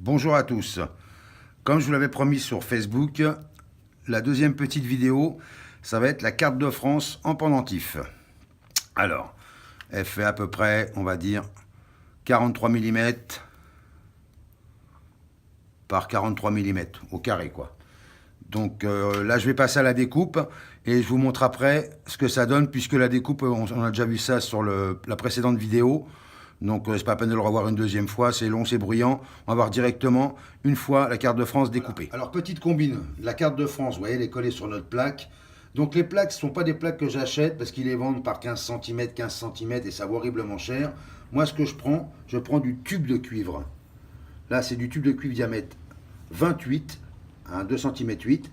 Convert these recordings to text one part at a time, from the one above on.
Bonjour à tous. Comme je vous l'avais promis sur Facebook, la deuxième petite vidéo, ça va être la carte de France en pendentif. Alors, elle fait à peu près, on va dire, 43 mm par 43 mm au carré, quoi. Donc là, je vais passer à la découpe et je vous montre après ce que ça donne, puisque la découpe, on a déjà vu ça sur la précédente vidéo. Donc c'est pas la peine de le revoir une deuxième fois, c'est long, c'est bruyant. On va voir directement une fois la carte de France découpée. Voilà. Alors petite combine, la carte de France, vous voyez, elle est collée sur notre plaque. Donc les plaques ne sont pas des plaques que j'achète parce qu'ils les vendent par 15 cm et ça vaut horriblement cher. Moi ce que je prends du tube de cuivre. Là c'est du tube de cuivre diamètre 28, 2 cm 8.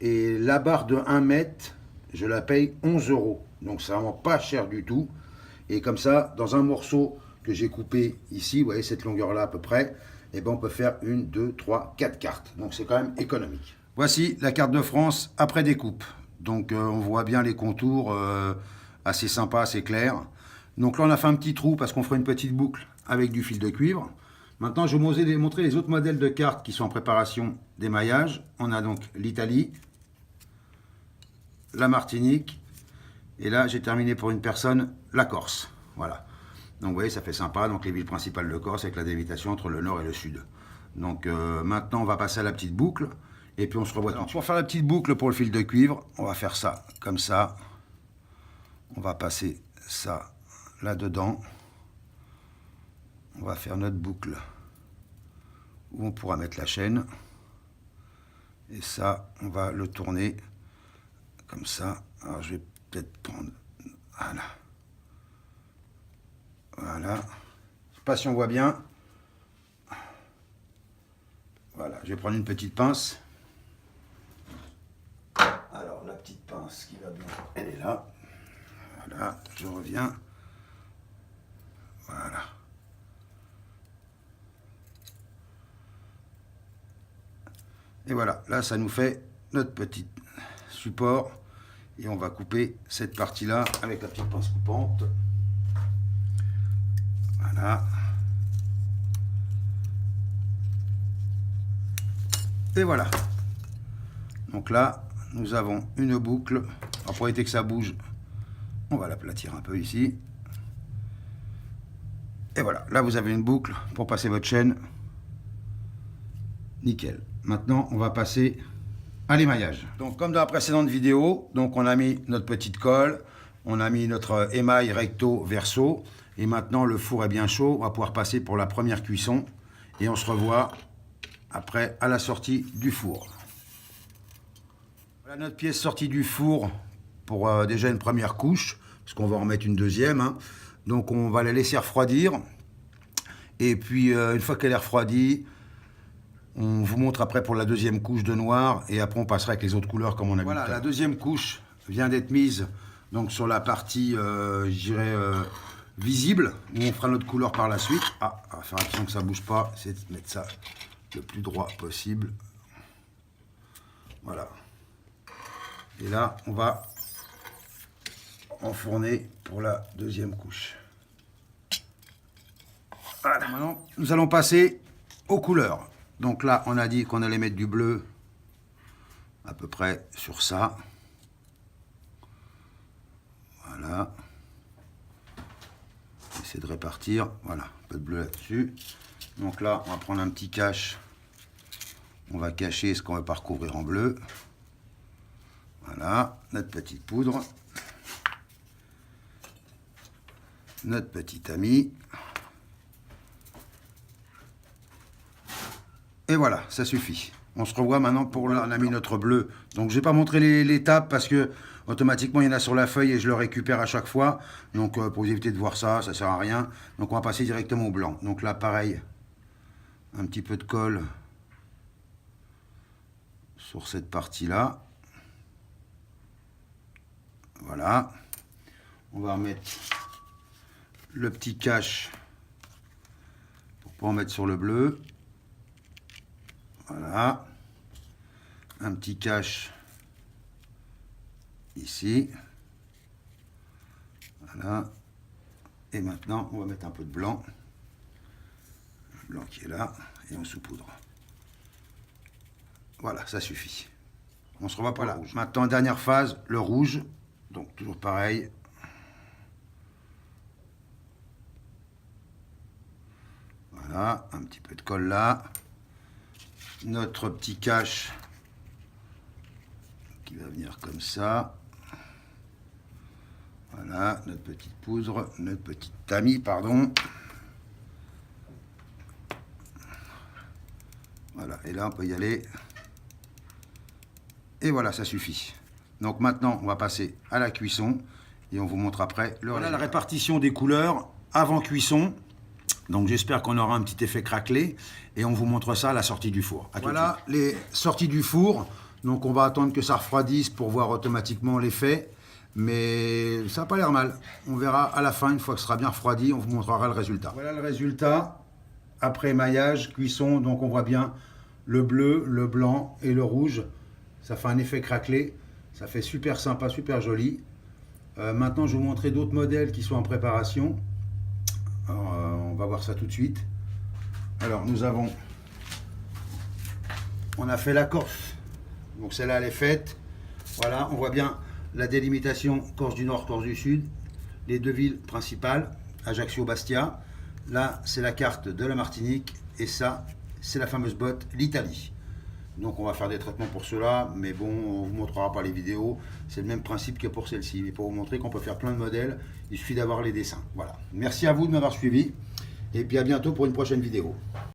Et la barre de 1 mètre, je la paye 11 €. Donc c'est vraiment pas cher du tout. Et comme ça, dans un morceau que j'ai coupé ici, vous voyez cette longueur-là à peu près, et ben on peut faire 1, 2, 3, 4 cartes. Donc c'est quand même économique. Voici la carte de France après découpe. Donc on voit bien les contours, assez sympa, assez clair. Donc là on a fait un petit trou parce qu'on fera une petite boucle avec du fil de cuivre. Maintenant je vais vous montrer les autres modèles de cartes qui sont en préparation d'émaillage. On a donc l'Italie, la Martinique, et là j'ai terminé pour une personne, la Corse. Voilà. Donc vous voyez, ça fait sympa. Donc les villes principales de Corse avec la délimitation entre le nord et le sud. Donc maintenant on va passer à la petite boucle. Et puis on se revoit tout de suite. Pour faire la petite boucle pour le fil de cuivre, on va faire ça comme ça. On va passer ça là-dedans. On va faire notre boucle où on pourra mettre la chaîne. Et ça, on va le tourner comme ça. Alors je vais peut-être prendre... Voilà. Voilà. Je ne sais pas si on voit bien. Voilà, je vais prendre une petite pince. Alors la petite pince qui va bien, elle est là. Voilà, je reviens. Voilà. Et voilà, là ça nous fait notre petit support. Et on va couper cette partie-là avec la petite pince coupante. Voilà. Et voilà. Donc là, nous avons une boucle. Alors pour éviter que ça bouge, on va l'aplatir un peu ici. Et voilà, là vous avez une boucle pour passer votre chaîne. Nickel. Maintenant, on va passer à l'émaillage. Donc comme dans la précédente vidéo, donc on a mis notre petite colle, on a mis notre émail recto verso, et maintenant le four est bien chaud, on va pouvoir passer pour la première cuisson, et on se revoit après à la sortie du four. Voilà notre pièce sortie du four pour déjà une première couche, parce qu'on va en mettre une deuxième, hein. Donc on va la laisser refroidir, et puis une fois qu'elle est refroidie, on vous montre après pour la deuxième couche de noir, et après on passera avec les autres couleurs comme on a vu. Voilà, la deuxième couche vient d'être mise donc sur la partie, je dirais, visible, où on fera notre couleur par la suite. Ah, on va faire attention que ça ne bouge pas, c'est de mettre ça le plus droit possible. Voilà. Et là, on va enfourner pour la deuxième couche. Voilà, maintenant, nous allons passer aux couleurs. Donc là, on a dit qu'on allait mettre du bleu à peu près sur ça. Voilà. Essayer de répartir. Voilà, un peu de bleu là-dessus. Donc là, on va prendre un petit cache. On va cacher ce qu'on va pas recouvrir en bleu. Voilà, notre petite poudre. Notre petit ami. Et voilà, ça suffit. On se revoit maintenant pour là, on a mis notre bleu. Donc je vais pas montrer l'étape parce que automatiquement il y en a sur la feuille et je le récupère à chaque fois. Donc pour éviter de voir ça, ça sert à rien. Donc on va passer directement au blanc. Donc là pareil, un petit peu de colle sur cette partie-là. Voilà. On va remettre le petit cache pour pas en mettre sur le bleu. Voilà, un petit cache ici, voilà, et maintenant on va mettre un peu de blanc, le blanc qui est là, et on saupoudre. Voilà, ça suffit. On se revoit pour le rouge. Maintenant, dernière phase, le rouge. Donc, toujours pareil. Voilà, un petit peu de colle là. Notre petit cache qui va venir comme ça. Voilà, notre petite poudre, notre petite tamis, pardon. Voilà, et là on peut y aller. Et voilà, ça suffit. Donc maintenant, on va passer à la cuisson et on vous montre après le résultat. La répartition des couleurs avant cuisson. Donc j'espère qu'on aura un petit effet craquelé et on vous montre ça à la sortie du four. Voilà les sorties du four. Donc on va attendre que ça refroidisse pour voir automatiquement l'effet. Mais ça n'a pas l'air mal. On verra à la fin, une fois que ce sera bien refroidi, on vous montrera le résultat. Voilà le résultat après émaillage, cuisson. Donc on voit bien le bleu, le blanc et le rouge. Ça fait un effet craquelé. Ça fait super sympa, super joli. Maintenant, je vais vous montrer d'autres modèles qui sont en préparation. Alors, on va voir ça tout de suite. Alors, on a fait la Corse. Donc celle-là, elle est faite. Voilà, on voit bien la délimitation Corse du Nord, Corse du Sud. Les deux villes principales, Ajaccio, Bastia. Là, c'est la carte de la Martinique. Et ça, c'est la fameuse botte, l'Italie. Donc on va faire des traitements pour cela, mais bon, on vous montrera pas les vidéos. C'est le même principe que pour celle-ci. Mais pour vous montrer qu'on peut faire plein de modèles, il suffit d'avoir les dessins. Voilà. Merci à vous de m'avoir suivi. Et puis à bientôt pour une prochaine vidéo.